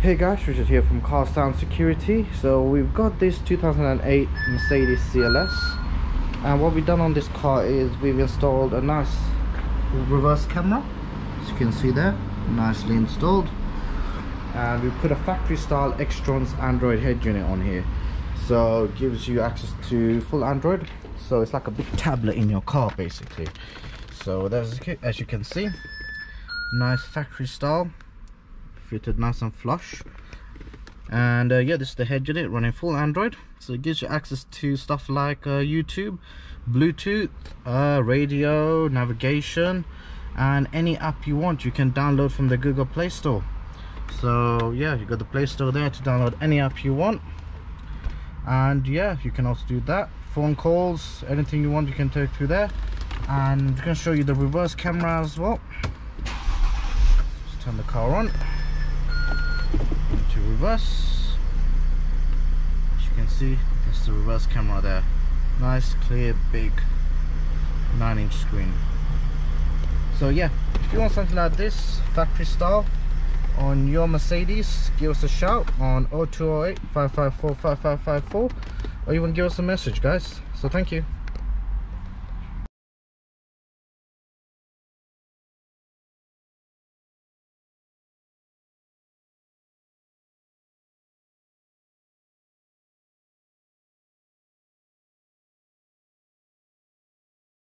Hey guys, Richard here from Car Sound Security. So we've got this 2008 Mercedes CLS, and what we've done on this car is we've installed a nice reverse camera, as you can see there, nicely installed, and we put a factory style Xtrons Android head unit on here, so it gives you access to full Android. So it's like a big tablet in your car basically. So there's, as you can see, nice factory style, fitted nice and flush, and yeah, this is the head unit running full Android. So it gives you access to stuff like YouTube, Bluetooth, radio, navigation, and any app you want you can download from the Google Play Store. So yeah, you got the Play Store there to download any app you want, and yeah, you can also do that. Phone calls, anything you want you can take through there. And I'm going to show you the reverse camera as well. Just turn the car on to reverse. As you can see, that's the reverse camera there. Nice, clear, big 9-inch screen. So yeah, if you want something like this, factory style, on your Mercedes, give us a shout on 0208 554 5554, or even give us a message, guys. So thank you.